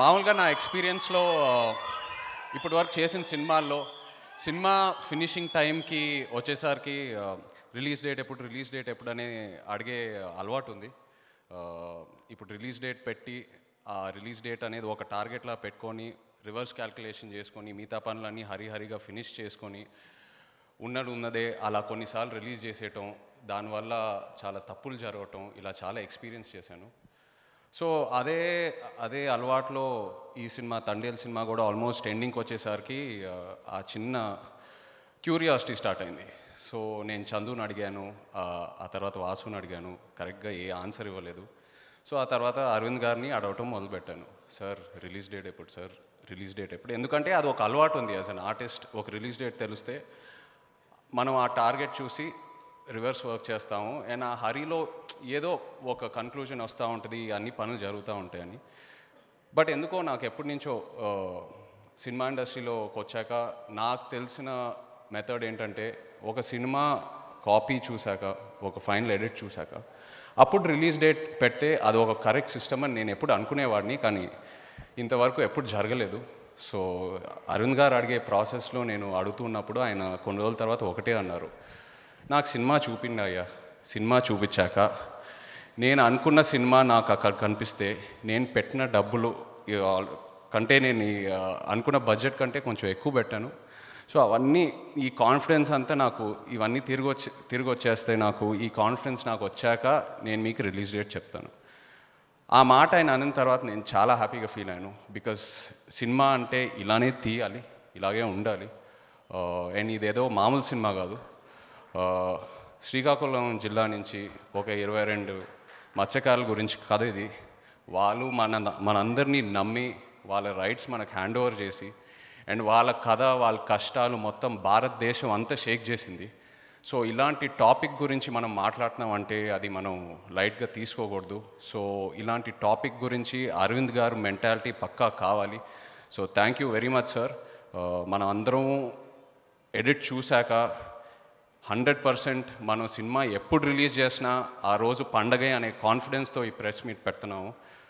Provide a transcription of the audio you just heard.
మామూలుగా నా ఎక్స్పీరియన్స్లో ఇప్పటి వరకు చేసిన సినిమాల్లో సినిమా ఫినిషింగ్ టైంకి వచ్చేసరికి రిలీజ్ డేట్ ఎప్పుడు అని అడిగే అలవాటు ఉంది. ఇప్పుడు రిలీజ్ డేట్ పెట్టి ఆ రిలీజ్ డేట్ అనేది ఒక టార్గెట్లా పెట్టుకొని రివర్స్ క్యాల్కులేషన్ చేసుకొని మిగతా పనులన్నీ హరిహరిగా ఫినిష్ చేసుకొని ఉన్నదే అలా కొన్నిసార్లు రిలీజ్ చేసేయటం, దానివల్ల చాలా తప్పులు జరగటం, ఇలా చాలా ఎక్స్పీరియన్స్ చేశాను. సో అదే అలవాట్లో ఈ సినిమా తండేల్ సినిమా కూడా ఆల్మోస్ట్ ఎండింగ్కి వచ్చేసరికి ఆ చిన్న క్యూరియాసిటీ స్టార్ట్ అయింది. సో నేను చందుని అడిగాను, ఆ తర్వాత వాసుని అడిగాను, కరెక్ట్గా ఏ ఆన్సర్ ఇవ్వలేదు. సో ఆ తర్వాత అరవింద్ గారిని అడగటం మొదలుపెట్టాను. సార్ రిలీజ్ డేట్ ఎప్పుడు సార్, రిలీజ్ డేట్ ఎప్పుడు? ఎందుకంటే అది ఒక అలవాటు ఉంది. యాజ్ అన్ ఆర్టిస్ట్ ఒక రిలీజ్ డేట్ తెలిస్తే మనం ఆ టార్గెట్ చూసి రివర్స్ వర్క్ చేస్తాము. అండ్ ఆ హరిలో ఏదో ఒక కన్క్లూజన్ వస్తూ ఉంటుంది, అన్ని పనులు జరుగుతూ ఉంటాయని. బట్ ఎందుకో నాకు ఎప్పటి నుంచో సినిమా ఇండస్ట్రీలోకి వచ్చాక నాకు తెలిసిన మెథడ్ ఏంటంటే, ఒక సినిమా కాపీ చూశాక, ఒక ఫైనల్ ఎడిట్ చూశాక అప్పుడు రిలీజ్ డేట్ పెడితే అది ఒక కరెక్ట్ సిస్టమ్ అని నేను ఎప్పుడు అనుకునేవాడిని. కానీ ఇంతవరకు ఎప్పుడు జరగలేదు. సో అరవింద్ గారు అడిగే ప్రాసెస్లో నేను అడుగుతున్నప్పుడు ఆయన కొన్ని రోజుల తర్వాత ఒకటే అన్నారు, నాకు సినిమా చూపిండి అయ్యా, సినిమా చూపించాక నేను అనుకున్న సినిమా నాకు అక్కడ కనిపిస్తే నేను పెట్టిన డబ్బులు కంటే నేను అనుకున్న బడ్జెట్ కంటే కొంచెం ఎక్కువ పెట్టాను. సో అవన్నీ ఈ కాన్ఫిడెన్స్ అంతా నాకు ఇవన్నీ తిరిగి వచ్చేస్తే నాకు ఈ కాన్ఫిడెన్స్ నాకు వచ్చాక నేను మీకు రిలీజ్ డేట్ చెప్తాను. ఆ మాట ఆయన అన్న తర్వాత నేను చాలా హ్యాపీగా ఫీల్ అయ్యాను. బికాస్ సినిమా అంటే ఇలానే తీయాలి, ఇలాగే ఉండాలి. అండ్ ఇదేదో మామూలు సినిమా కాదు. శ్రీకాకుళం జిల్లా నుంచి ఒక 22 మత్స్యకారుల గురించి కథ ఇది. వాళ్ళు మనందరినీ నమ్మి వాళ్ళ రైట్స్ మనకు హ్యాండ్ ఓవర్ చేసి అండ్ వాళ్ళ కథ వాళ్ళ కష్టాలు మొత్తం భారతదేశం అంతా షేక్ చేసింది. సో ఇలాంటి టాపిక్ గురించి మనం మాట్లాడుతున్నాం అంటే అది మనం లైట్గా తీసుకోకూడదు. సో ఇలాంటి టాపిక్ గురించి అరవింద్ గారు మెంటాలిటీ పక్కా కావాలి. So thank you very much sir. మనం అందరం ఎడిట్ చూశాక 100% మనం సినిమా ఎప్పుడు రిలీజ్ చేసినా ఆ రోజు పండగే అనే కాన్ఫిడెన్స్తో ఈ ప్రెస్ మీట్ పెడుతున్నాము.